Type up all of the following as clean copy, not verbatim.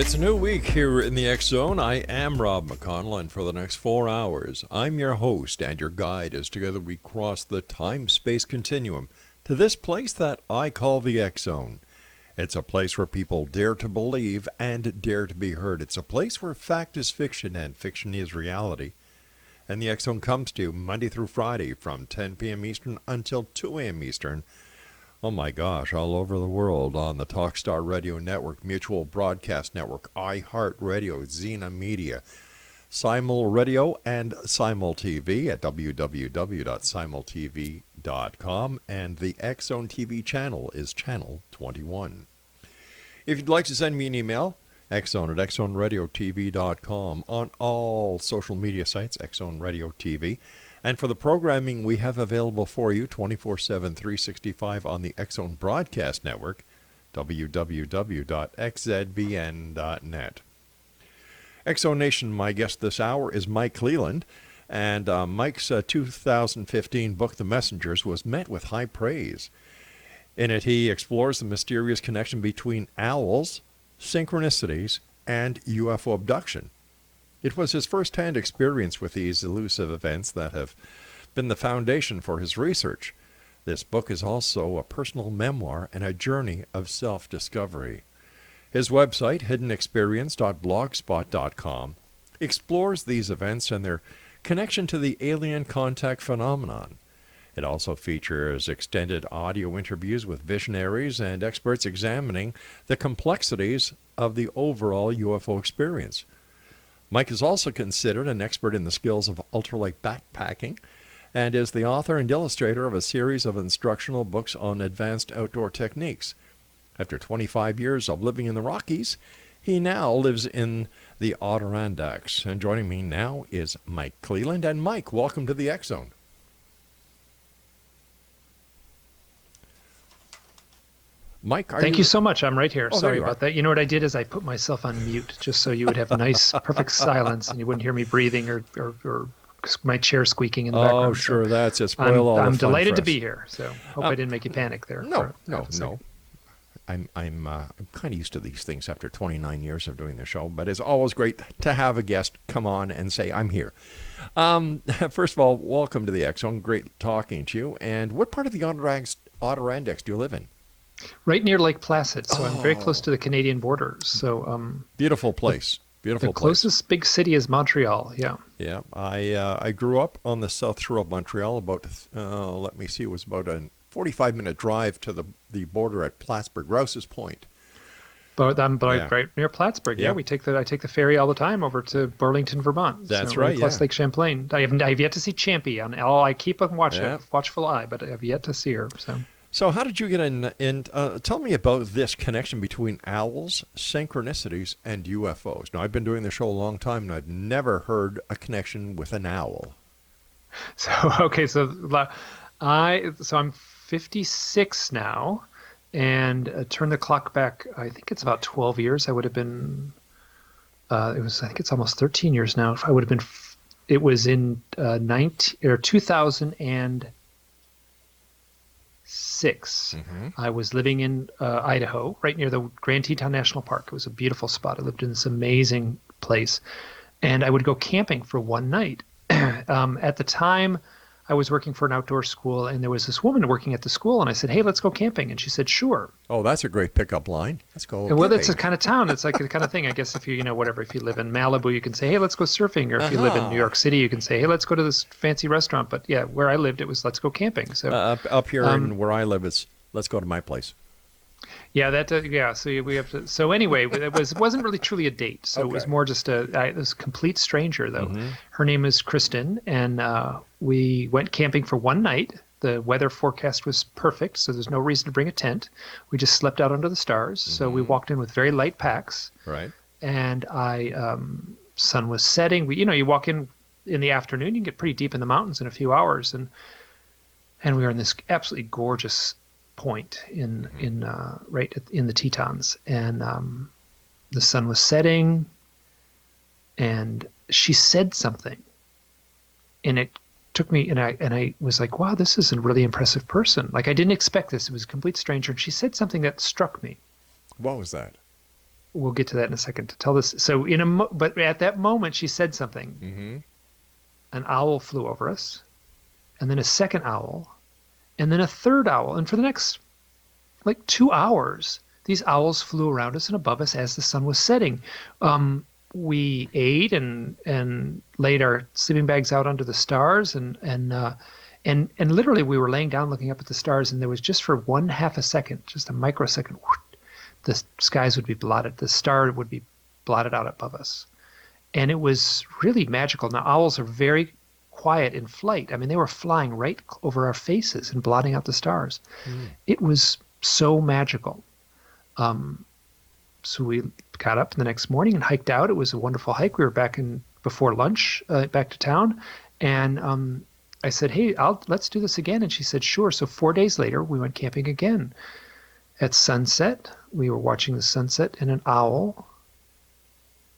It's a new week here in the X Zone. I am Rob McConnell, and for the next 4 hours, I'm your host and your guide as together we cross the time-space continuum to this place that I call the X Zone. It's a place where people dare to believe and dare to be heard. It's a place where fact is fiction and fiction is reality. And the X Zone comes to you Monday through Friday from 10 p.m. Eastern until 2 a.m. Eastern. Oh my gosh, all over the world on the Talkstar Radio Network, Mutual Broadcast Network, iHeartRadio, Xena Media, Simul Radio, and Simul TV at www.simultv.com, and the X Zone TV channel is Channel 21. If you'd like to send me an email, xzone at xzoneradiotv.com, on all social media sites, X Zone Radio TV. And for the programming we have available for you 24/7, 365 on the X Zone Broadcast Network, www.xzbn.net. X Zone Nation, my guest this hour is Mike CLELLAND, and Mike's 2015 book, The Messengers, was met with high praise. In it, he explores the mysterious connection between owls, synchronicities, and UFO abduction. It was his first-hand experience with these elusive events that have been the foundation for his research. This book is also a personal memoir and a journey of self-discovery. His website, hiddenexperience.blogspot.com, explores these events and their connection to the alien contact phenomenon. It also features extended audio interviews with visionaries and experts examining the complexities of the overall UFO experience. Mike is also considered an expert in the skills of ultralight backpacking and is the author and illustrator of a series of instructional books on advanced outdoor techniques. After 25 years of living in the Rockies, he now lives in the Adirondacks. And joining me now is Mike CLELLAND. And Mike, welcome to the X Zone. Mike, thank you so much. I'm right here. Oh, Sorry about that. You know what I did is I put myself on mute just so you would have a nice, perfect silence and you wouldn't hear me breathing or my chair squeaking in the background. Oh, sure. So that's it. Spoil all the fun. I'm delighted to be here. So hope I didn't make you panic there. No. I'm kind of used to these things after 29 years of doing the show, but it's always great to have a guest come on and say, I'm here. First of all, welcome to the X Zone. Great talking to you. And what part of the Adirondacks do you live in? Right near Lake Placid, so I'm very close to the Canadian border. So beautiful place. Beautiful. The closest big city is Montreal. Yeah. Yeah. I grew up on the south shore of Montreal. About it was about a 45-minute drive to the border at Plattsburgh, Rouse's Point. But I'm right near Plattsburgh. Yeah, I take the ferry all the time over to Burlington, Vermont. That's right. Plus Lake Champlain. I've yet to see Champy. I keep a watchful eye, but I've yet to see her. So how did you get in? Tell me about this connection between owls, synchronicities, and UFOs. Now, I've been doing the show a long time, and I've never heard a connection with an owl. So I'm 56 now, and turn the clock back, I think it's about 12 years. I would have been, I think it's almost 13 years now. It was in 2006. I was living in Idaho, right near the Grand Teton National Park. It was a beautiful spot. I lived in this amazing place, and I would go camping for one night. At the time, I was working for an outdoor school, and there was this woman working at the school, and I said, hey, let's go camping. And she said, sure. Oh, that's a great pickup line. Let's go camping. Well, that's a kind of town. It's like the kind of thing, I guess, if you live in Malibu, you can say, hey, let's go surfing. Or if you live in New York City, you can say, hey, let's go to this fancy restaurant. But yeah, where I lived, it was, let's go camping. So up here in where I live, it's, let's go to my place. Yeah, so we have to. So anyway, it wasn't really truly a date. So It was more just it was a complete stranger, though. Mm-hmm. Her name is Kristen, and we went camping for one night. The weather forecast was perfect, so there's no reason to bring a tent. We just slept out under the stars. Mm-hmm. So we walked in with very light packs. Right. And sun was setting. You walk in the afternoon, you can get pretty deep in the mountains in a few hours, and we were in this absolutely gorgeous point right in the Tetons, and the sun was setting, and she said something, and it took me, and I was like, wow, this is a really impressive person. Like, I didn't expect this. It was a complete stranger, and she said something that struck me. What was that? we'll get to that in a second to tell this. So but at that moment, she said something. Mm-hmm. An owl flew over us, and then a second owl, and then a third owl. And for the next like 2 hours, these owls flew around us and above us as the sun was setting. We ate and laid our sleeping bags out under the stars, and literally we were laying down looking up at the stars, and there was just for 1/2 a second, just a microsecond, the skies would be blotted, the star would be blotted out above us. And it was really magical. Now, owls are very quiet in flight. I mean, they were flying right over our faces and blotting out the stars. It was so magical. So we got up the next morning and hiked out. It was a wonderful hike. We were back before lunch, back to town. And I said, hey, let's do this again. And she said, sure. So 4 days later, we went camping again. At sunset, we were watching the sunset, and an owl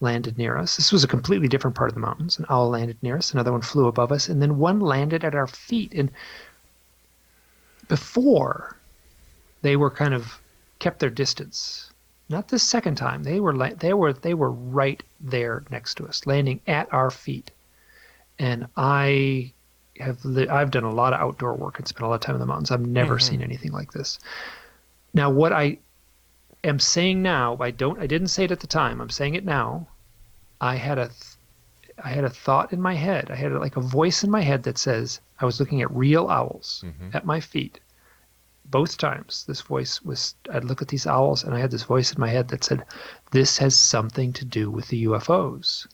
landed near us. This was a completely different part of the mountains. An owl landed near us. Another one flew above us. And then one landed at our feet. And before, they were kind of kept their distance. Not the second time. They were right there next to us, landing at our feet. And I've done a lot of outdoor work and spent a lot of time in the mountains. I've never seen anything like this. Now, what I am saying now, I didn't say it at the time. I'm saying it now. I had a thought in my head. I had like a voice in my head that says I was looking at real owls at my feet. Both times, this voice was, I'd look at these owls, and I had this voice in my head that said, this has something to do with the UFOs.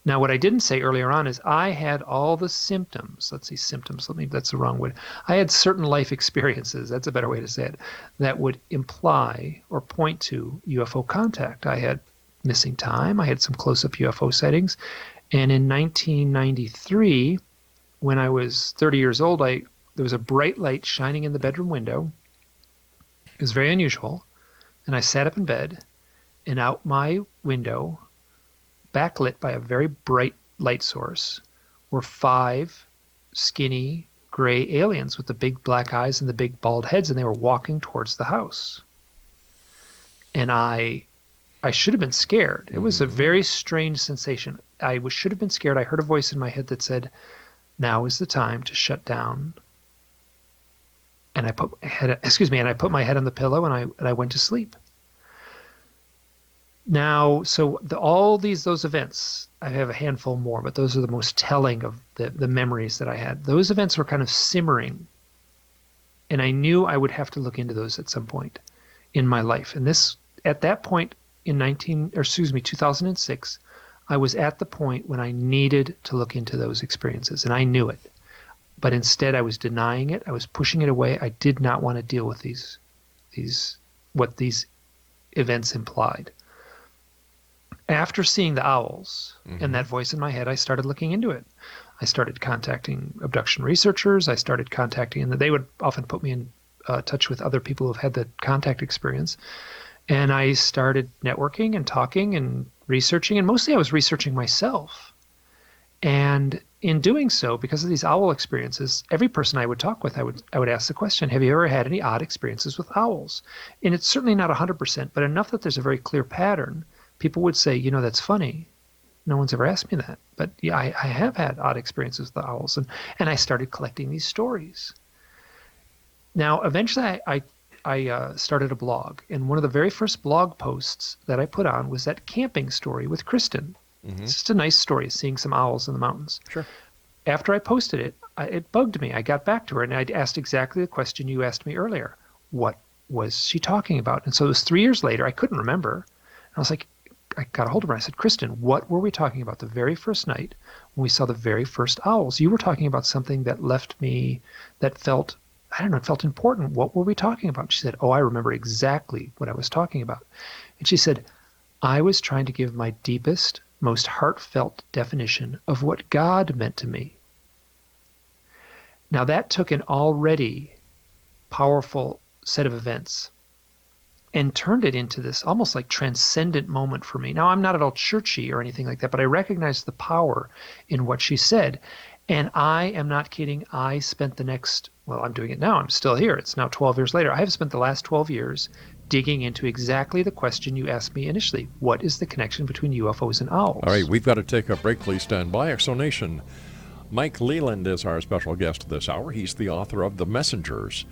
Now, what I didn't say earlier on is I had all the symptoms. Let's see, symptoms. That's the wrong word. I had certain life experiences, that's a better way to say it, that would imply or point to UFO contact. I had missing time. I had some close-up UFO sightings. And in 1993, when I was 30 years old, there was a bright light shining in the bedroom window. It was very unusual. And I sat up in bed, and out my window, backlit by a very bright light source, were 5 skinny gray aliens with the big black eyes and the big bald heads, and they were walking towards the house. And I should have been scared. It was a very strange sensation. I should have been scared. I heard a voice in my head that said, now is the time to shut down. And I put my head on the pillow, and I went to sleep. Now, so those events, I have a handful more, but those are the most telling of the memories that I had. Those events were kind of simmering, and I knew I would have to look into those at some point in my life. And at that point in 2006, I was at the point when I needed to look into those experiences, and I knew it. But instead, I was denying it. I was pushing it away. I did not want to deal with what these events implied. After seeing the owls and that voice in my head, I started looking into it. I started contacting abduction researchers. I started contacting, and they would often put me in touch with other people who've had the contact experience. And I started networking and talking and researching, and mostly I was researching myself. And in doing so, because of these owl experiences, every person I would talk with, I would ask the question, have you ever had any odd experiences with owls? And it's certainly not 100%, but enough that there's a very clear pattern. People would say, that's funny. No one's ever asked me that. But yeah, I have had odd experiences with the owls. And I started collecting these stories. Now, eventually I started a blog. And one of the very first blog posts that I put on was that camping story with Kristen. It's just a nice story, seeing some owls in the mountains. Sure. After I posted it, it bugged me. I got back to her, and I asked exactly the question you asked me earlier. What was she talking about? And so it was 3 years later. I couldn't remember. And I was like, I got a hold of her. I said, Kristen, what were we talking about the very first night when we saw the very first owls? You were talking about something that that felt, it felt important. What were we talking about? She said, I remember exactly what I was talking about. And she said, I was trying to give my deepest, most heartfelt definition of what God meant to me. Now that took an already powerful set of events and turned it into this almost like transcendent moment for me. Now, I'm not at all churchy or anything like that, but I recognized the power in what she said. And I am not kidding. I spent I'm doing it now. I'm still here. It's now 12 years later. I have spent the last 12 years digging into exactly the question you asked me initially. What is the connection between UFOs and owls? All right, we've got to take a break. Please stand by. Exonation. Mike Leland is our special guest this hour. He's the author of The Messengers.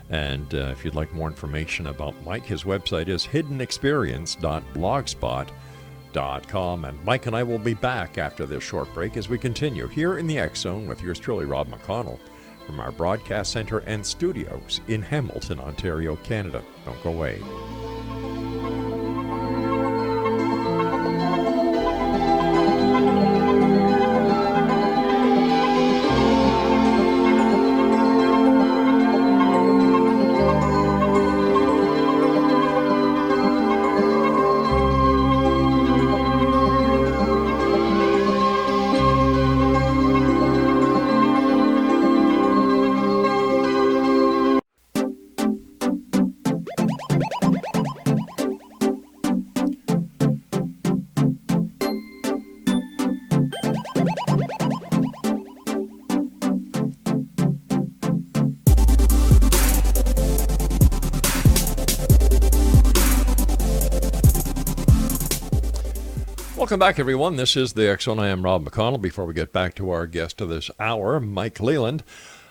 And if you'd like more information about Mike, his website is hiddenexperience.blogspot.com. And Mike and I will be back after this short break as we continue here in the X Zone with yours truly, Rob McConnell, from our broadcast center and studios in Hamilton, Ontario, Canada. Don't go away. Welcome back, everyone. This is the X Zone. I am Rob McConnell. Before we get back to our guest of this hour, Mike Leland,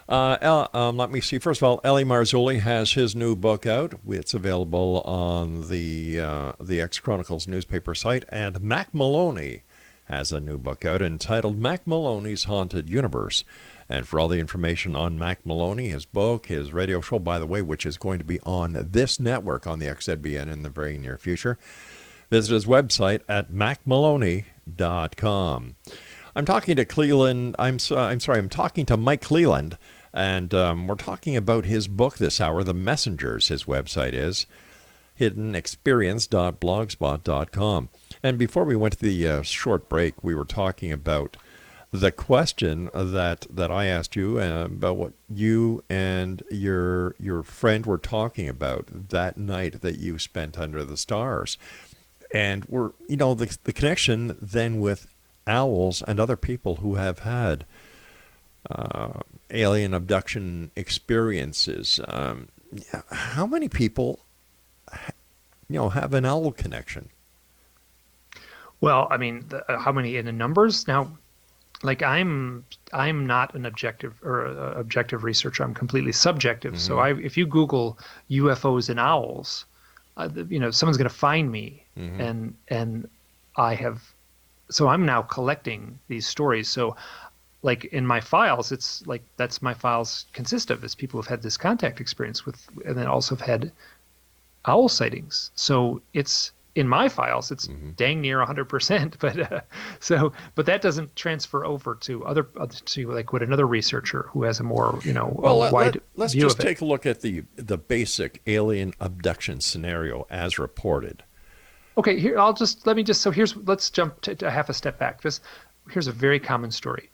let me see. First of all, Ellie Marzulli has his new book out. It's available on the X Chronicles newspaper site. And Mac Maloney has a new book out entitled Mac Maloney's Haunted Universe. And for all the information on Mac Maloney, his book, his radio show, by the way, which is going to be on this network on the XZBN in the very near future, visit his website at macmaloney.com. I'm talking to Cleland. I'm talking to Mike Leland, and we're talking about his book this hour, The Messengers. His website is hiddenexperience.blogspot.com. And before we went to the short break, we were talking about the question that I asked you about what you and your friend were talking about that night that you spent under the stars. And we're, the connection then with owls and other people who have had alien abduction experiences. How many people, have an owl connection? Well, I mean, how many in the numbers? Now, like I'm not an objective researcher. I'm completely subjective. Mm-hmm. So if you Google UFOs and owls, someone's going to find me. Mm-hmm. And so I'm now collecting these stories. So like in my files, it's like, that's my files consist of, is people who've had this contact experience with, and then also have had owl sightings. So it's in my files, it's mm-hmm. dang near 100%, but that doesn't transfer over to to like what another researcher who has a more, wide let's view just of it. Take a look at the basic alien abduction scenario as reported. Okay, let's jump to half a step back. Here's a very common story.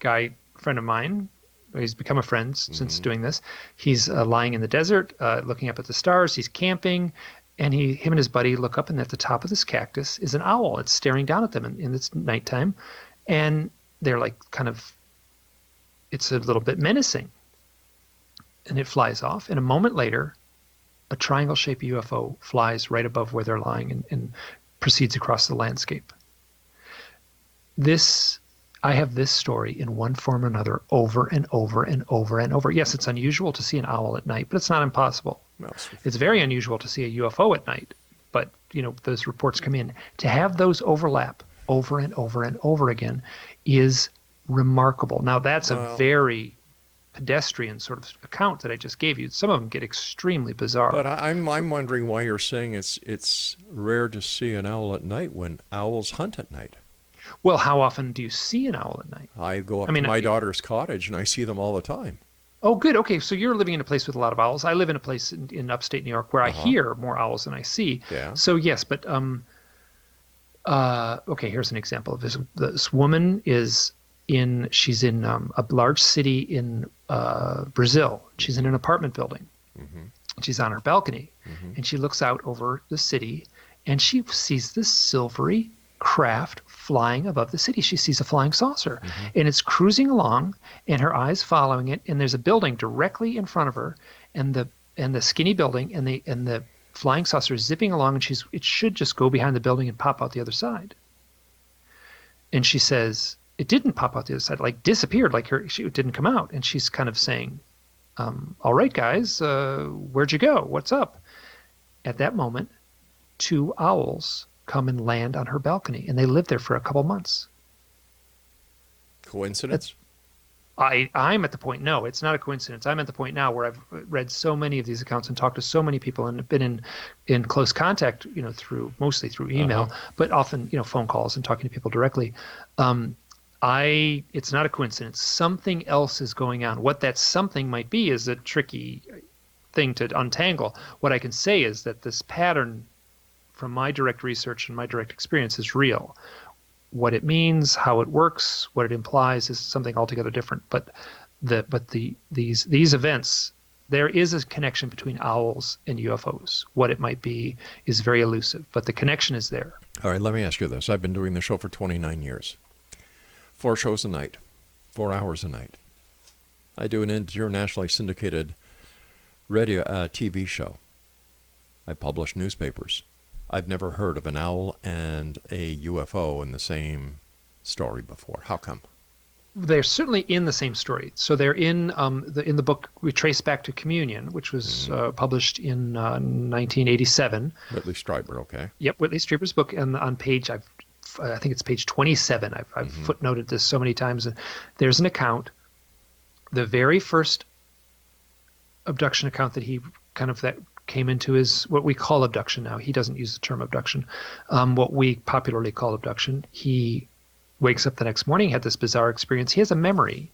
Friend of mine, he's become a friend mm-hmm. since doing this. He's lying in the desert, looking up at the stars. He's camping, and him and his buddy look up, and at the top of this cactus is an owl. It's staring down at them in its nighttime, and they're like it's a little bit menacing. And it flies off, and a moment later, a triangle-shaped UFO flies right above where they're lying and proceeds across the landscape. I have this story in one form or another over and over and over and over. Yes, it's unusual to see an owl at night, but it's not impossible. No. It's very unusual to see a UFO at night, but those reports come in. To have those overlap over and over and over again is remarkable. Now, that's a very pedestrian sort of account that I just gave you. Some of them get extremely bizarre. But I'm wondering why you're saying it's rare to see an owl at night when owls hunt at night. Well, how often do you see an owl at night? I go up to my daughter's cottage and I see them all the time. Oh, good. Okay, so you're living in a place with a lot of owls. I live in a place in upstate New York where I hear more owls than I see. Yeah. So yes, but okay, here's an example of this. This woman she's in a large city in Brazil. She's in an apartment building. Mm-hmm. She's on her balcony, mm-hmm. and she looks out over the city, and she sees this silvery craft flying above the city. She sees a flying saucer, mm-hmm. and it's cruising along, and her eyes following it. And there's a building directly in front of her, and the skinny building and the flying saucer is zipping along, and it should just go behind the building and pop out the other side. And she says, it didn't pop out the other side, like disappeared, like she didn't come out. And she's kind of saying, all right, guys, where'd you go? What's up? At that moment, 2 owls come and land on her balcony, and they live there for a couple months. Coincidence? I'm at the point, no, it's not a coincidence. I'm at the point now where I've read so many of these accounts and talked to so many people and been in close contact, mostly through email, but often, phone calls and talking to people directly. It's not a coincidence. Something else is going on. What that something might be is a tricky thing to untangle. What I can say is that this pattern from my direct research and my direct experience is real. What it means, how it works, what it implies is something altogether different. But these events, there is a connection between owls and UFOs. What it might be is very elusive, but the connection is there. All right, let me ask you this. I've been doing the show for 29 years. 4 shows a night, 4 hours a night. I do an internationally syndicated radio TV show. I publish newspapers. I've never heard of an owl and a UFO in the same story before. How come? They're certainly in the same story. So they're in the book we trace back to Communion, which was published in 1987. Whitley Strieber, okay. Yep, Whitley Strieber's book, and on page I think it's page 27. I've footnoted this so many times. There's an account, the very first abduction account that came into his what we call abduction now. He doesn't use the term abduction. What we popularly call abduction. He wakes up the next morning, had this bizarre experience. He has a memory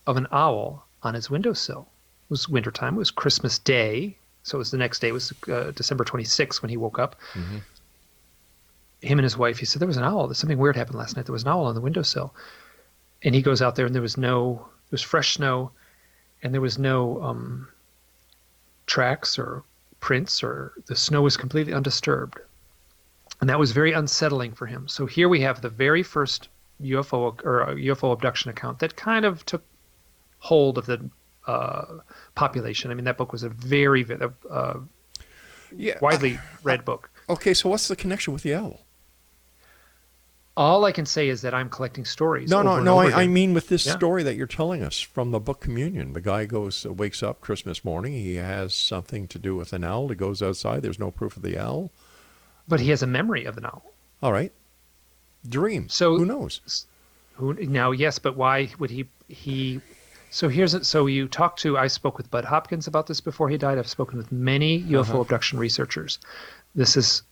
of an owl on his windowsill. It was wintertime. It was Christmas Day. So it was the next day. It was December 26th when he woke up. Him and his wife, he said, there was an owl. Something weird happened last night. There was an owl on the windowsill. And he goes out there, and it was fresh snow, and there was no tracks or prints, or the snow was completely undisturbed. And that was very unsettling for him. So here we have the very first UFO abduction account that kind of took hold of the population. I mean, that book was a very widely read book. Okay, so what's the connection with the owl? All I can say is that I'm collecting stories. No. I mean with this story that you're telling us from the book Communion. The guy wakes up Christmas morning. He has something to do with an owl. He goes outside. There's no proof of the owl. But he has a memory of an owl. All right. Dream. So who knows? Now, yes, but why would he? So you talked to. I spoke with Bud Hopkins about this before he died. I've spoken with many UFO abduction researchers. This is.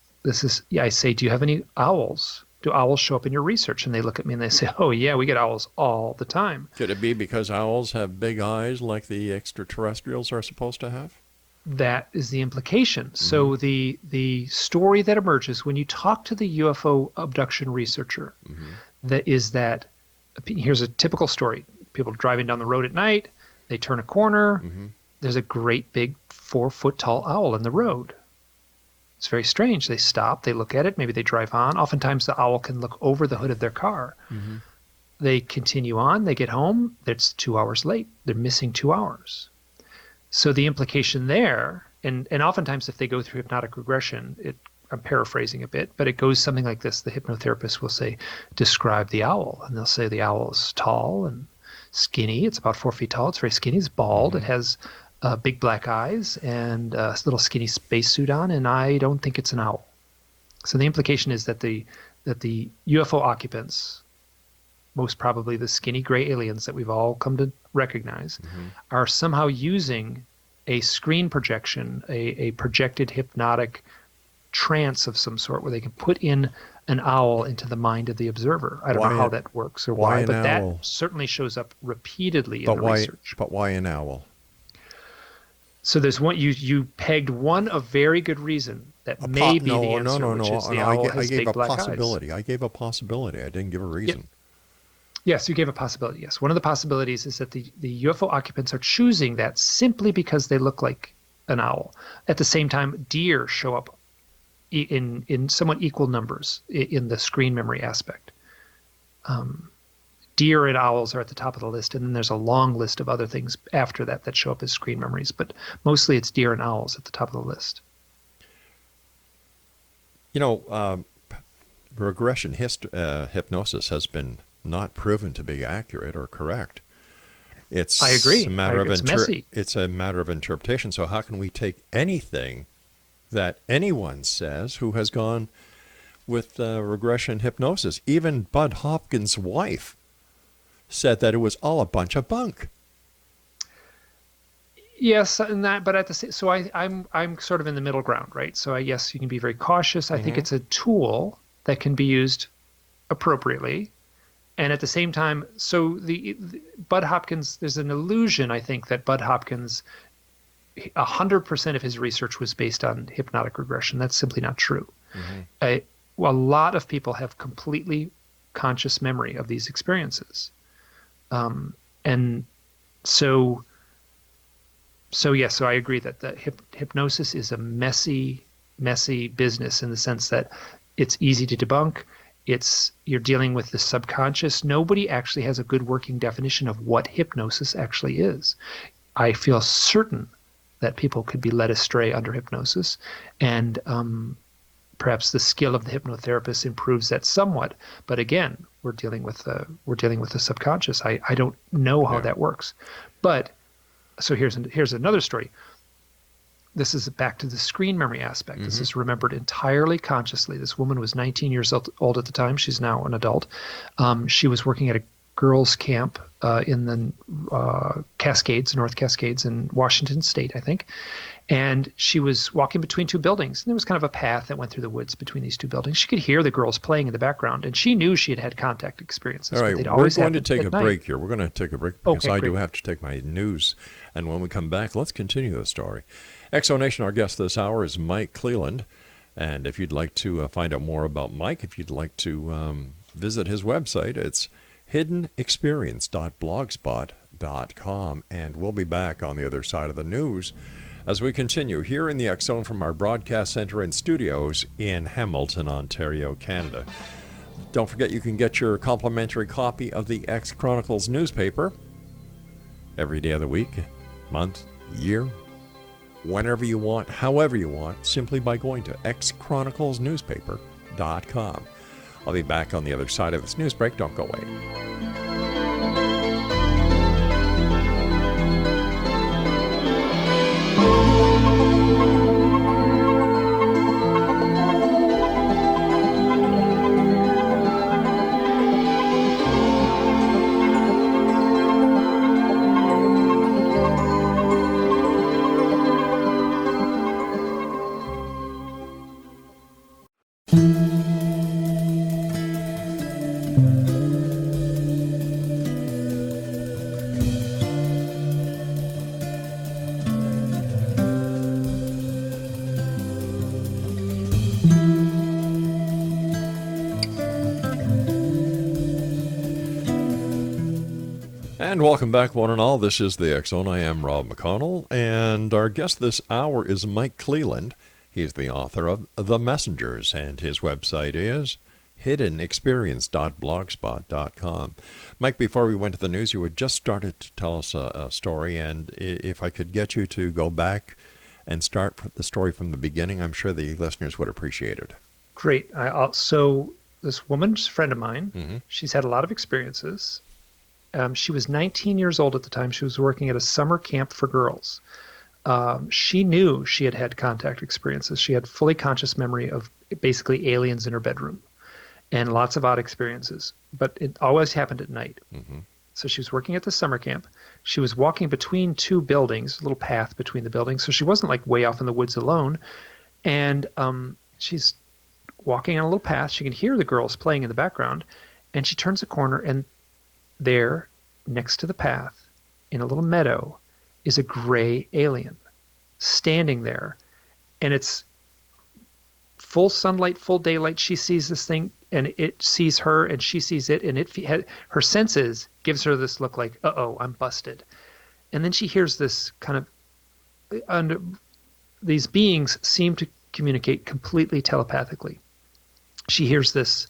I say, do you have any owls? Do owls show up in your research? And they look at me and they say, oh yeah, we get owls all the time. Could it be because owls have big eyes like the extraterrestrials are supposed to have? That is the implication. So the story that emerges when you talk to the UFO abduction researcher, here's a typical story. People driving down the road at night, they turn a corner, there's a great big 4-foot tall owl in the road. It's very strange. They stop, they look at it, maybe they drive on. Oftentimes the owl can look over the hood of their car. They continue on, they get home, it's 2 hours late. They're missing 2 hours. So the implication there, and oftentimes if they go through hypnotic regression, I'm paraphrasing a bit, but it goes something like this. The hypnotherapist will say, describe the owl. And they'll say the owl is tall and skinny. It's about 4 feet tall. It's very skinny. It's bald. It has big black eyes and a little skinny spacesuit on, and I don't think it's an owl. So the implication is that the UFO occupants, most probably the skinny gray aliens that we've all come to recognize, are somehow using a screen projection, a projected hypnotic trance of some sort where they can put in an owl into the mind of the observer. I don't know how that works or why, but that certainly shows up repeatedly in the research. But why an owl? So there's one, you pegged one of very good reason that may be the answer, which is the owl has big black eyes. I gave a possibility. I didn't give a reason. Yes, you gave a possibility. Yes, one of the possibilities is that the UFO occupants are choosing that simply because they look like an owl. At the same time, deer show up in somewhat equal numbers in the screen memory aspect. Deer and owls are at the top of the list, and then there's a long list of other things after that show up as screen memories, but mostly it's deer and owls at the top of the list. You know, regression hypnosis has been not proven to be accurate or correct. It's I agree. a matter of It's messy. it's a matter of interpretation. So how can we take anything that anyone says who has gone with regression hypnosis? Even Bud Hopkins' wife said that it was all a bunch of bunk. Yes, and that, but at the same, so I'm sort of in the middle ground, right? So yes, you can be very cautious. I think it's a tool that can be used appropriately, and at the same time, so the Bud Hopkins, there's an illusion, I think, that Bud Hopkins, 100% of his research was based on hypnotic regression. That's simply not true. A lot of people have completely conscious memory of these experiences, and so yes, so I agree that the hypnosis is a messy business in the sense that it's easy to debunk. You're dealing with the subconscious. Nobody actually has a good working definition of what hypnosis actually is. I feel certain that people could be led astray under hypnosis, and perhaps the skill of the hypnotherapist improves that somewhat. But again, we're dealing with the subconscious. I don't know how that works, but so here's another story. This is back to the screen memory aspect. This is remembered entirely consciously. This woman was 19 years old at the time. She's now an adult. She was working at a girls' camp in the Cascades, North Cascades in Washington State, I think. And she was walking between two buildings. And there was kind of a path that went through the woods between these two buildings. She could hear the girls playing in the background, and she knew she had had contact experiences. All right, we're going to take a break here. We're going to take a break because Okay, I great. do have to take my news. And when we come back, let's continue the story. Exonation, our guest this hour is Mike CLELLAND. And if you'd like to find out more about Mike, if you'd like to visit his website, it's hiddenexperience.blogspot.com. And we'll be back on the other side of the news as we continue here in the X Zone from our broadcast center and studios in Hamilton, Ontario, Canada. Don't forget you can get your complimentary copy of the X Chronicles newspaper every day of the week, month, year, whenever you want, however you want, simply by going to xchroniclesnewspaper.com. I'll be back on the other side of this news break. Don't go away. And welcome back, one and all. This is the X Zone. I am Rob McConnell, and our guest this hour is Mike CLELLAND. He's the author of The Messengers, and his website is hiddenexperience.blogspot.com. Mike, before we went to the news, you had just started to tell us a story, and if I could get you to go back and start the story from the beginning, I'm sure the listeners would appreciate it. Great. So this woman's a friend of mine. She's had a lot of experiences. She was 19 years old at the time. She was working at a summer camp for girls. She knew she had had contact experiences. She had fully conscious memory of basically aliens in her bedroom and lots of odd experiences. But it always happened at night. So she was working at the summer camp. She was walking between two buildings, a little path between the buildings. So she wasn't like way off in the woods alone. And she's walking on a little path. She can hear the girls playing in the background. And she turns a corner, and there, next to the path, in a little meadow, is a gray alien standing there. And it's full sunlight, full daylight. She sees this thing, and it sees her, and she sees it, and her senses gives her this look like, uh-oh, I'm busted. And then she hears this kind of, these beings seem to communicate completely telepathically. She hears this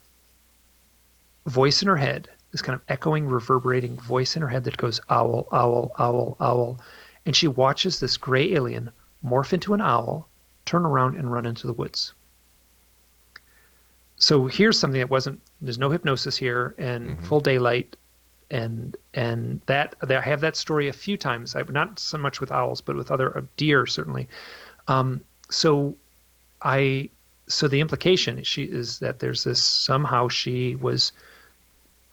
voice in her head, this kind of echoing, reverberating voice in her head that goes, owl, owl, owl, owl. And she watches this gray alien morph into an owl, turn around, and run into the woods. So here's something that wasn't. There's no hypnosis here, and Hmm. full daylight, and that I have that story a few times. I've not so much with owls, but with other deer certainly. So I so the implication she is that there's this somehow she was.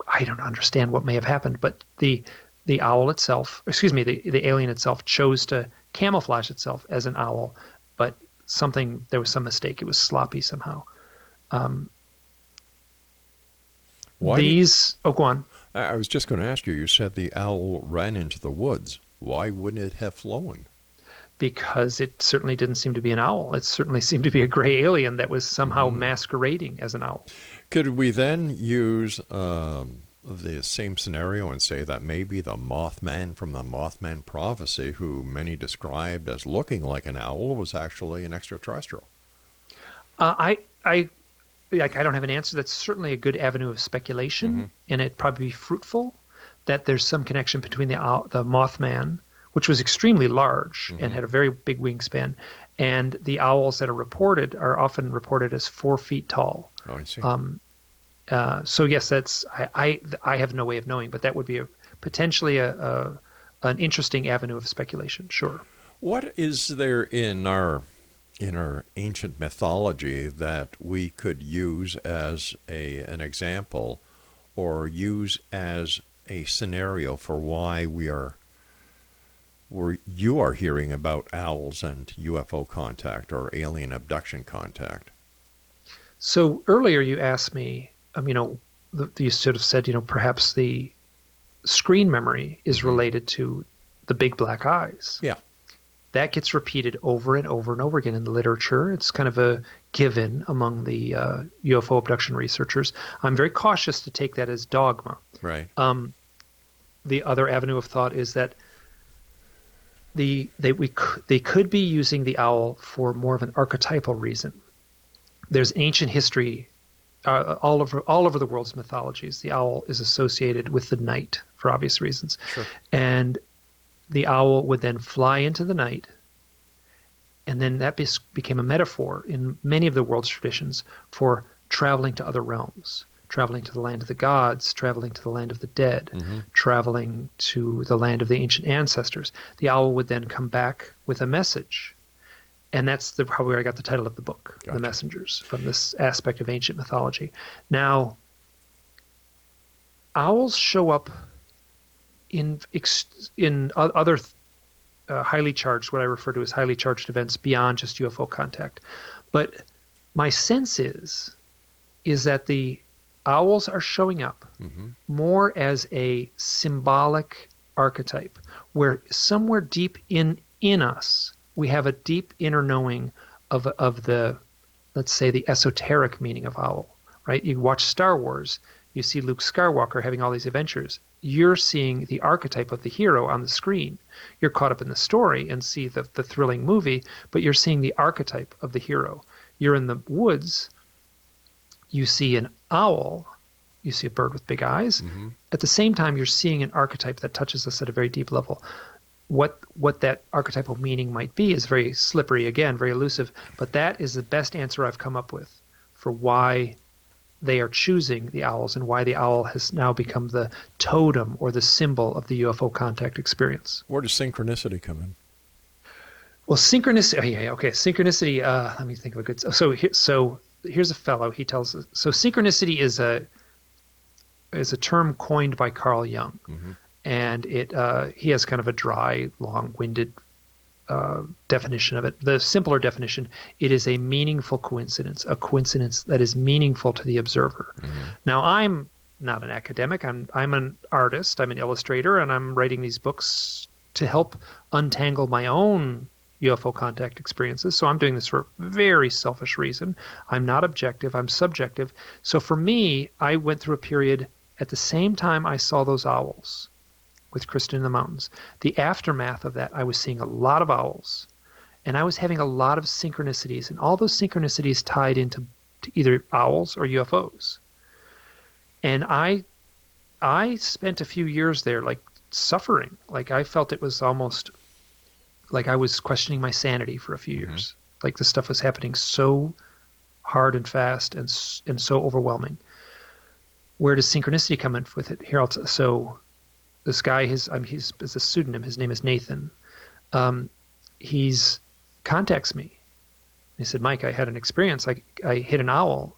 I don't understand what may have happened, but the owl itself, excuse me, the alien itself chose to camouflage itself as an owl, but there was some mistake. It was sloppy somehow. Um, Why did oh, go on. I was just going to ask you? You said the owl ran into the woods. Why wouldn't it have flown? Because it certainly didn't seem to be an owl. It certainly seemed to be a gray alien that was somehow Hmm. masquerading as an owl. Could we then use the same scenario and say that maybe the Mothman from the Mothman prophecy, who many described as looking like an owl, was actually an extraterrestrial? I like I don't have an answer. That's certainly a good avenue of speculation, and it'd probably be fruitful that there's some connection between the Mothman, which was extremely large and had a very big wingspan, and the owls that are often reported as 4 feet tall. Oh, I see. So yes, I have no way of knowing, but that would be potentially an interesting avenue of speculation. Sure. What is there in our ancient mythology that we could use as an example, or use as a scenario for why you are hearing about owls and UFO contact or alien abduction contact? So earlier you asked me, you sort of said, perhaps the screen memory is related to the big black eyes. Yeah. That gets repeated over and over and over again in the literature. It's kind of a given among the UFO abduction researchers. I'm very cautious to take that as dogma. Right. The other avenue of thought is that they could be using the owl for more of an archetypal reason. There's ancient history all over the world's mythologies. The owl is associated with the night for obvious reasons. Sure. And the owl would then fly into the night, and then that became a metaphor in many of the world's traditions for traveling to other realms, traveling to the land of the gods, traveling to the land of the dead, traveling to the land of the ancient ancestors. The owl would then come back with a message. And that's probably where I got the title of the book, Gotcha. The Messengers, from this aspect of ancient mythology. Now, owls show up in other highly charged, what I refer to as highly charged events beyond just UFO contact. But my sense is that the owls are showing up more as a symbolic archetype, where somewhere deep in us, we have a deep inner knowing of the, let's say, the esoteric meaning of owl, right? You watch Star Wars, you see Luke Skywalker having all these adventures. You're seeing the archetype of the hero on the screen. You're caught up in the story and see the thrilling movie, but you're seeing the archetype of the hero. You're in the woods, you see an owl, you see a bird with big eyes. At the same time, you're seeing an archetype that touches us at a very deep level. What that archetypal meaning might be is very slippery, again, very elusive, but that is the best answer I've come up with for why they are choosing the owls and why the owl has now become the totem or the symbol of the UFO contact experience. Where does synchronicity come in? Well, synchronicity. Oh, yeah, okay. Synchronicity. Let me think of a good. So here's a fellow. He tells us. So synchronicity is a term coined by Carl Jung. And he has kind of a dry, long-winded definition of it. The simpler definition: it is a meaningful coincidence, a coincidence that is meaningful to the observer. Now, I'm not an academic. I'm an artist. I'm an illustrator, and I'm writing these books to help untangle my own UFO contact experiences. So I'm doing this for a very selfish reason. I'm not objective. I'm subjective. So for me, I went through a period at the same time I saw those owls with Kristen in the Mountains. The aftermath of that, I was seeing a lot of owls, and I was having a lot of synchronicities, and all those synchronicities tied into either owls or UFOs. And I spent a few years there, like, suffering. Like, I felt it was almost like I was questioning my sanity for a few years. Like, this stuff was happening so hard and fast and so overwhelming. Where does synchronicity come in with it? Here, so this guy, he's a pseudonym. His name is Nathan. He's contacts me. He said, Mike, I had an experience. I hit an owl.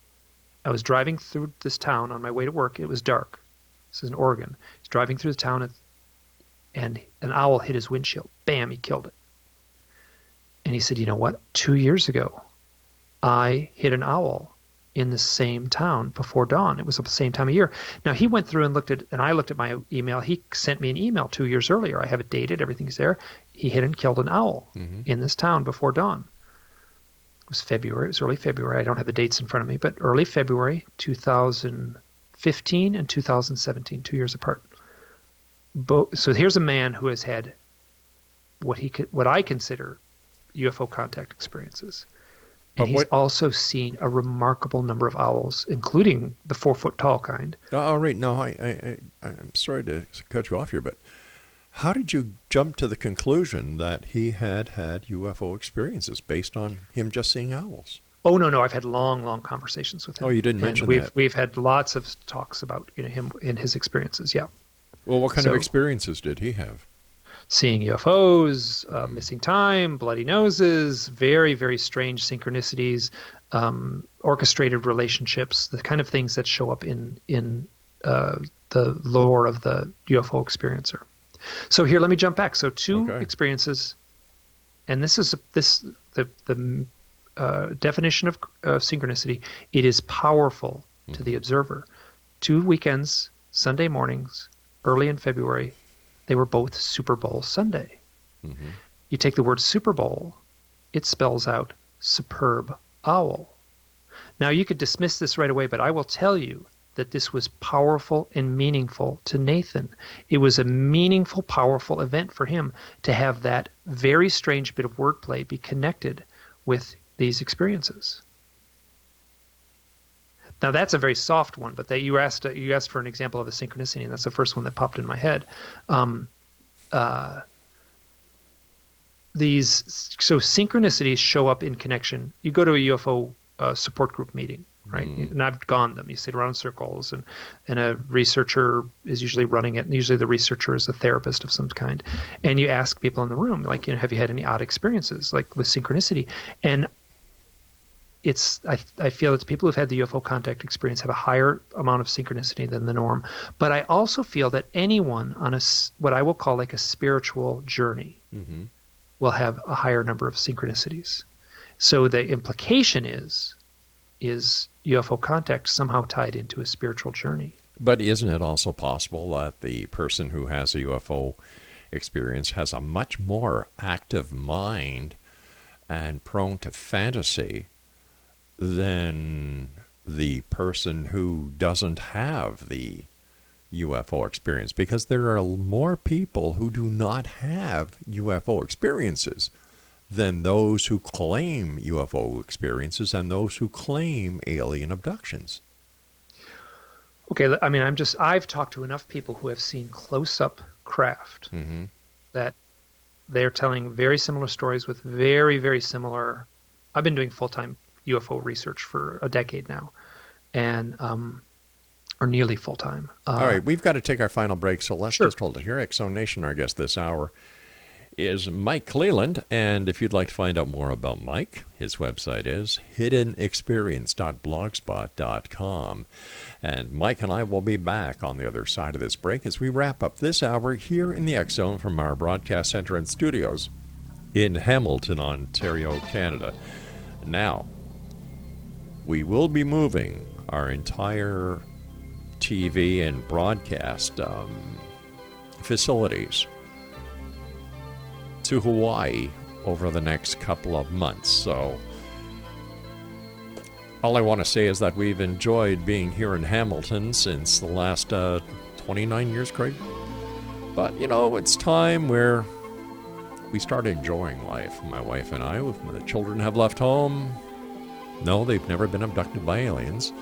I was driving through this town on my way to work. It was dark. This is in Oregon. He's driving through the town, and an owl hit his windshield. Bam, he killed it. And he said, you know what? 2 years ago, I hit an owl in the same town before dawn. It was the same time of year. Now, he went through and I looked at my email. He sent me an email 2 years earlier. I have it dated. Everything's there. He hit and killed an owl in this town before dawn. It was February. It was early February. I don't have the dates in front of me, but early February 2015 and 2017, 2 years apart. So here's a man who has had what I consider UFO contact experiences. And he's also seen a remarkable number of owls, including the 4-foot tall kind. Oh, right. No, I'm sorry to cut you off here, but how did you jump to the conclusion that he had UFO experiences based on him just seeing owls? Oh, no. I've had long conversations with him. Oh, you didn't mention that. We've had lots of talks about him and his experiences, yeah. Well, what kind of experiences did he have? Seeing UFOs, missing time, bloody noses, very, very strange synchronicities, orchestrated relationships, the kind of things that show up in the lore of the UFO experiencer. So here, let me jump back. So two experiences, and this is the definition of synchronicity. It is powerful to the observer. 2 weekends, Sunday mornings, early in February. They were both Super Bowl Sunday. Mm-hmm. You take the word Super Bowl, it spells out superb owl. Now, you could dismiss this right away, but I will tell you that this was powerful and meaningful to Nathan. It was a meaningful, powerful event for him to have that very strange bit of wordplay be connected with these experiences. Now, that's a very soft one, but you asked for an example of a synchronicity, and that's the first one that popped in my head. So synchronicities show up in connection. You go to a UFO support group meeting, right? And I've gone them. You sit around in circles, and a researcher is usually running it, and usually the researcher is a therapist of some kind. And you ask people in the room, like, have you had any odd experiences, like with synchronicity? And I feel that the people who've had the UFO contact experience have a higher amount of synchronicity than the norm. But I also feel that anyone on what I will call like a spiritual journey will have a higher number of synchronicities. So the implication is UFO contact somehow tied into a spiritual journey. But isn't it also possible that the person who has a UFO experience has a much more active mind and prone to fantasy than the person who doesn't have the UFO experience? Because there are more people who do not have UFO experiences than those who claim UFO experiences and those who claim alien abductions. Okay, I mean, I've talked to enough people who have seen close-up craft that they're telling very similar stories with very, very similar. I've been doing full-time UFO research for a decade now, and or nearly full-time. All right, we've got to take our final break, so let's just hold it here. X-Zone Nation, our guest this hour is Mike CLELLAND, and if you'd like to find out more about Mike, his website is hiddenexperience.blogspot.com. And Mike and I will be back on the other side of this break as we wrap up this hour here in the X-Zone from our broadcast center and studios in Hamilton, Ontario, Canada. Now, we will be moving our entire TV and broadcast facilities to Hawaii over the next couple of months. So all I want to say is that we've enjoyed being here in Hamilton since the last 29 years, Craig. But, it's time where we start enjoying life. My wife and I, when the children have left home. No, they've never been abducted by aliens.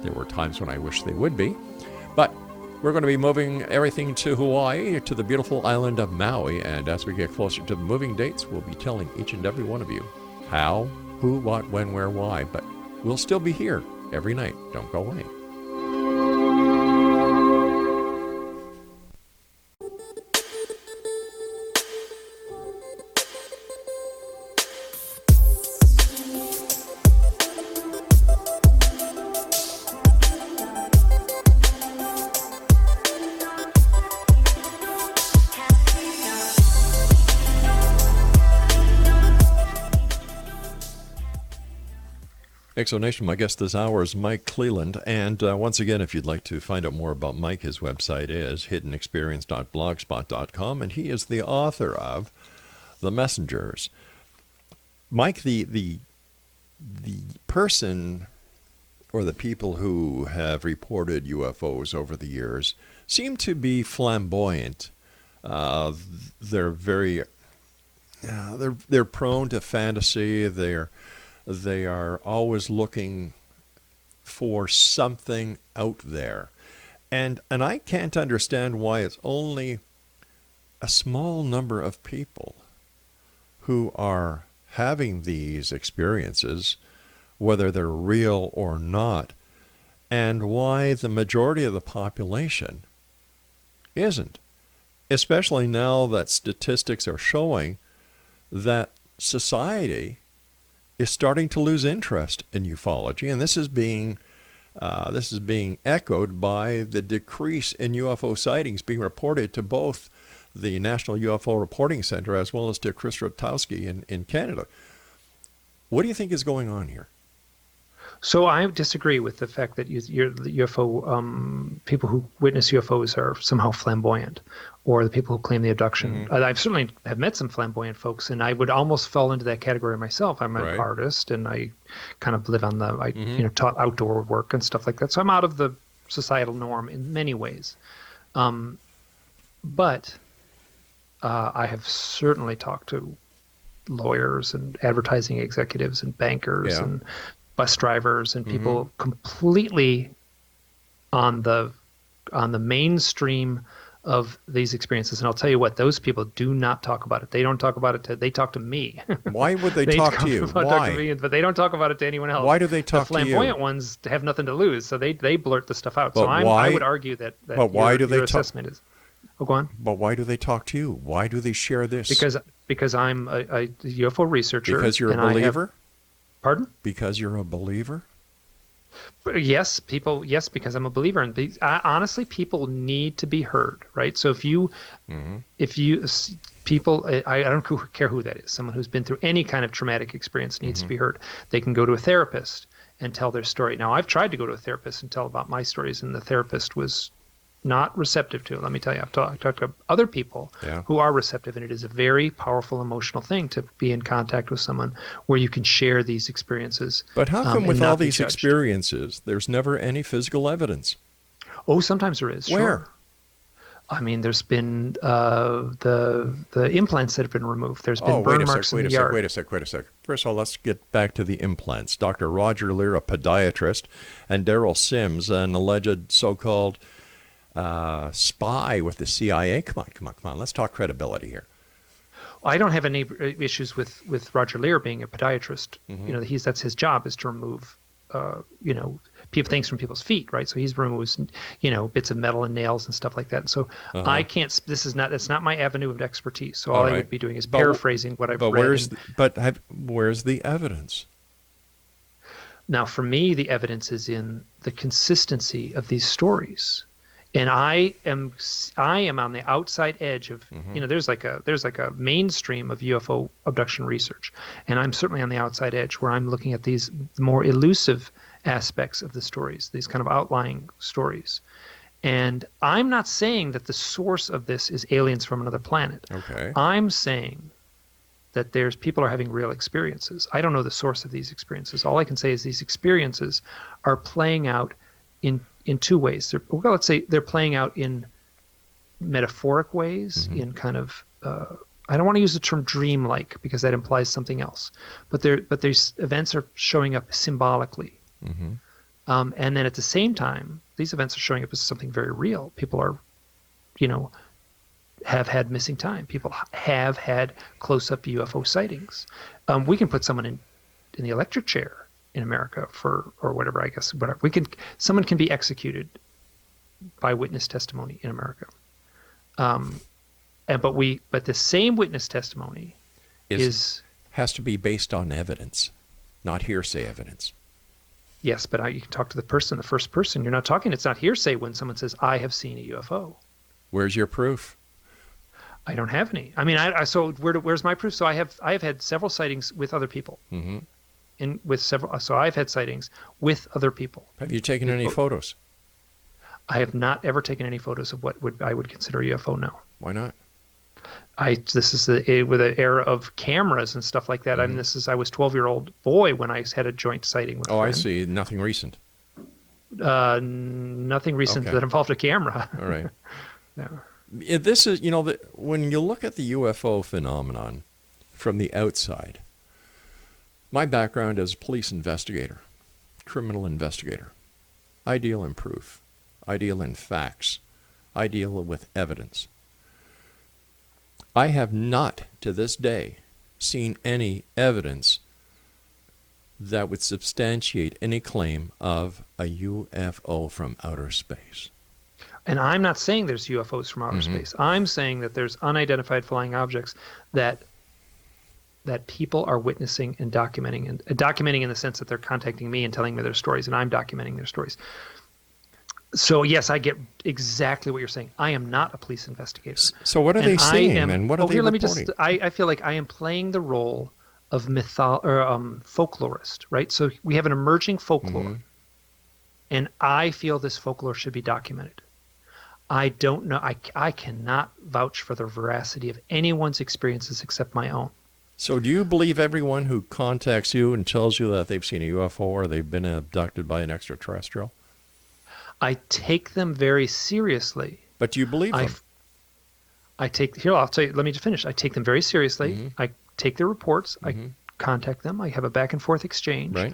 There were times when I wish they would be. But we're going to be moving everything to Hawaii, to the beautiful island of Maui. And as we get closer to the moving dates, we'll be telling each and every one of you how, who, what, when, where, why. But We'll still be here every night. Don't go away. Exonation, my guest this hour is Mike CLELLAND. And once again, if you'd like to find out more about Mike, his website is hiddenexperience.blogspot.com, and he is the author of The Messengers. Mike, the person or the people who have reported UFOs over the years seem to be flamboyant. They're very, they're prone to fantasy. They are always looking for something out there. And I can't understand why it's only a small number of people who are having these experiences, whether they're real or not, and why the majority of the population isn't. Especially now that statistics are showing that society is starting to lose interest in ufology, and this is being echoed by the decrease in UFO sightings being reported to both the National UFO Reporting Center as well as to Chris Rutowski in Canada. What do you think is going on here? So I disagree with the fact that the UFO people who witness UFOs are somehow flamboyant, or the people who claim the abduction. Mm-hmm. I've certainly have met some flamboyant folks, and I would almost fall into that category myself. I'm an artist, and I kind of live on taught outdoor work and stuff like that. So I'm out of the societal norm in many ways. But I have certainly talked to lawyers and advertising executives and bankers and bus drivers and people completely on the mainstream of these experiences. And I'll tell you what, those people do not talk about it. They don't talk about it they talk to me. Why would they talk to you? Talk to me, but they don't talk about it to anyone else. Why do they talk to you? The flamboyant ones have nothing to lose, so they blurt the stuff out. So I would argue that your assessment is... Oh, go on. But why do they talk to you? Why do they share this? Because I'm a UFO researcher. Because you're a believer? Pardon? Because you're a believer? Yes, because I'm a believer. And honestly, people need to be heard, right? So people, I don't care who that is, someone who's been through any kind of traumatic experience needs to be heard. They can go to a therapist and tell their story. Now, I've tried to go to a therapist and tell about my stories, and the therapist was not receptive to it. Let me tell you, I've talked to other people who are receptive, and it is a very powerful emotional thing to be in contact with someone where you can share these experiences. But how come with all these experiences, there's never any physical evidence? Oh, sometimes there is. Where? Sure. I mean, there's been the implants that have been removed. There's been burn marks in the yard. Wait a sec. First of all, let's get back to the implants. Dr. Roger Lear, a podiatrist, and Daryl Sims, an alleged so-called spy with the CIA. Come on. Let's talk credibility here. I don't have any issues with Roger Lear being a podiatrist. That's his job, is to remove, things from people's feet, right? So he's removes, bits of metal and nails and stuff like that. And so I can't. That's not my avenue of expertise. So all I would be doing is paraphrasing what I've read. Where's the evidence? Now, for me, the evidence is in the consistency of these stories. And I am on the outside edge of, there's like a mainstream of UFO abduction research, and I'm certainly on the outside edge where I'm looking at these more elusive aspects of the stories, these kind of outlying stories. And I'm not saying that the source of this is aliens from another planet. Okay. I'm saying that people are having real experiences. I don't know the source of these experiences. All I can say is these experiences are playing out in two ways. Let's say they're playing out in metaphoric ways, in kind of, I don't want to use the term dreamlike because that implies something else, but these events are showing up symbolically. And then at the same time, these events are showing up as something very real. People are, have had missing time. People have had close-up UFO sightings. We can put someone in the electric chair in America or whatever, I guess, whatever. Someone can be executed by witness testimony in America. But the same witness testimony has to be based on evidence, not hearsay evidence. Yes, but you can talk to the first person. You're not talking, it's not hearsay when someone says, I have seen a UFO. Where's your proof? I don't have any. I mean, so where's my proof? So I have had several sightings with other people. Mm-hmm. So I've had sightings with other people. Have you taken any photos? I have not ever taken any photos of what I would consider a UFO now. Why not? This is with an era of cameras and stuff like that. Mm-hmm. I mean, I was 12-year-old boy when I had a joint sighting with a friend. I see. Nothing recent. Nothing recent that involved a camera. All right. No. This is, when you look at the UFO phenomenon from the outside, my background as a police investigator, criminal investigator, I deal in proof. I deal in facts. I deal with evidence. I have not, to this day, seen any evidence that would substantiate any claim of a UFO from outer space. And I'm not saying there's UFOs from outer space. I'm saying that there's unidentified flying objects that people are witnessing and documenting, and documenting in the sense that they're contacting me and telling me their stories, and I'm documenting their stories. So yes, I get exactly what you're saying. I am not a police investigator. So what are they seeing, and what are they reporting? I feel like I am playing the role of folklorist, right? So we have an emerging folklore, and I feel this folklore should be documented. I don't know. I cannot vouch for the veracity of anyone's experiences except my own. So do you believe everyone who contacts you and tells you that they've seen a UFO or they've been abducted by an extraterrestrial? I take them very seriously. But do you believe them? I'll tell you, let me just finish. I take them very seriously. I take their reports. I contact them. I have a back and forth exchange. Right.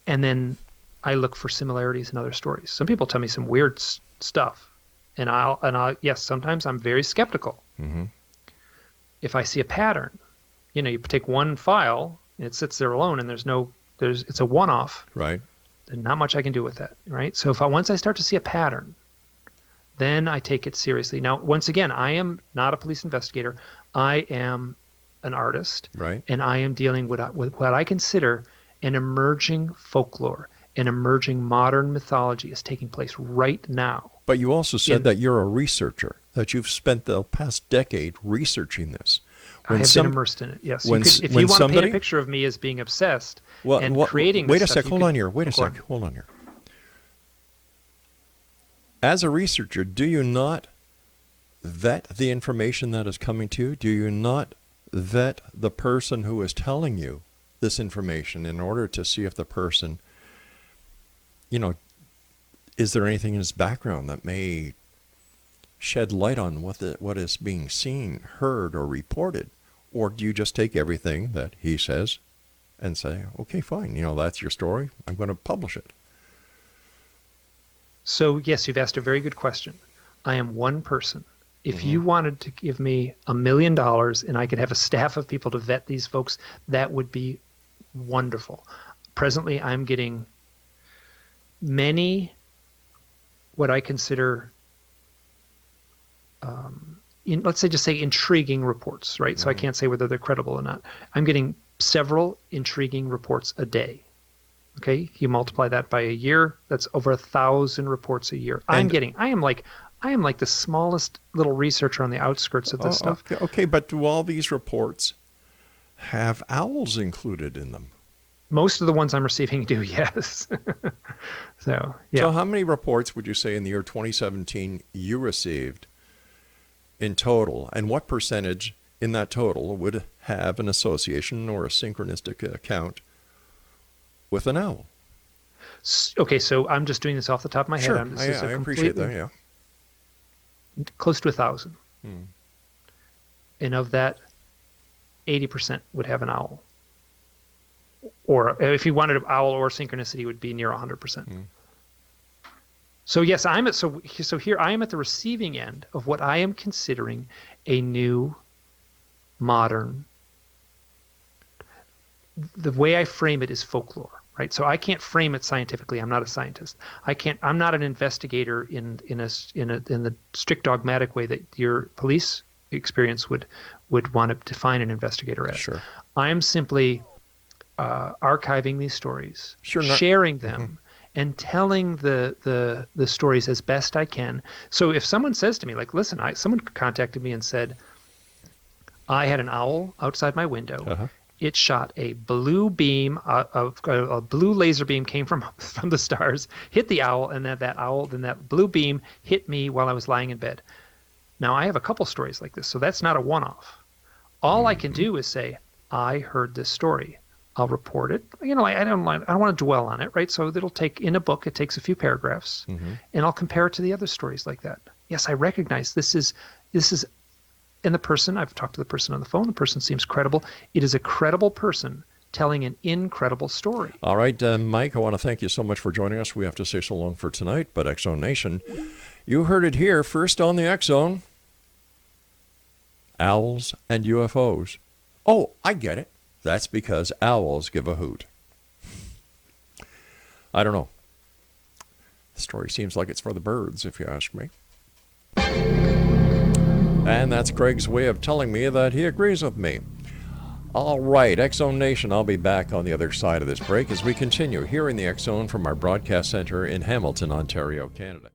And then I look for similarities in other stories. Some people tell me some weird stuff. And yes, sometimes I'm very skeptical. If I see a pattern, you take one file and it sits there alone and it's a one-off. Right. There's not much I can do with that, right? So once I start to see a pattern, then I take it seriously. Now, once again, I am not a police investigator. I am an artist. Right. And I am dealing with what I consider an emerging folklore, an emerging modern mythology is taking place right now. But you also said that you're a researcher, that you've spent the past decade researching this. I have been immersed in it, yes. If you want to paint a picture of me as being obsessed creating Wait a stuff, sec, hold on here. Hold on here. As a researcher, do you not vet the information that is coming to you? Do you not vet the person who is telling you this information in order to see if the person, is there anything in his background that may shed light on what is being seen, heard, or reported? Or do you just take everything that he says and say, okay, fine, that's your story, I'm going to publish it? So yes, you've asked a very good question. I am one person. If you wanted to give me $1 million and I could have a staff of people to vet these folks, that would be wonderful. Presently, I'm getting many what I consider let's say intriguing reports, right? So I can't say whether they're credible or not. I'm getting several intriguing reports a day. Okay, you multiply that by a year, that's over 1,000 reports a year. I am like the smallest little researcher on the outskirts of this stuff. Okay, but do all these reports have owls included in them? Most of the ones I'm receiving do, yes. So how many reports would you say in the year 2017 you received in total, and what percentage in that total would have an association or a synchronistic account with an owl? Okay, so I'm just doing this off the top of my head. Sure, I appreciate that, yeah. Close to 1,000. And of that, 80% would have an owl. Or if you wanted an owl or synchronicity, it would be near 100%. So yes, so here I am at the receiving end of what I am considering a new, modern. The way I frame it is folklore. right? So I can't frame it scientifically. I'm not a scientist. I'm not an investigator in the strict dogmatic way that your police experience would want to define an investigator as. Sure. I'm simply archiving these stories, Sure, sharing them, and telling the stories as best I can. So if someone says to me, like, listen, someone contacted me and said, I had an owl outside my window. Uh-huh. It shot a blue beam, a blue laser beam came from the stars, hit the owl, and then that blue beam hit me while I was lying in bed. Now, I have a couple stories like this, so that's not a one-off. All I can do is say, I heard this story. I'll report it. You know, I don't want to dwell on it, right? So it'll take, in a book, it takes a few paragraphs, and I'll compare it to the other stories like that. Yes, I recognize this is, and the person, I've talked to the person on the phone, the person seems credible. It is a credible person telling an incredible story. All right, Mike, I want to thank you so much for joining us. We have to say so long for tonight, but X Zone Nation, you heard it here first on the X Zone. Owls and UFOs. Oh, I get it. That's because owls give a hoot. I don't know. The story seems like it's for the birds, if you ask me. And that's Craig's way of telling me that he agrees with me. All right, X Zone Nation, I'll be back on the other side of this break as we continue here in the X Zone from our broadcast center in Hamilton, Ontario, Canada.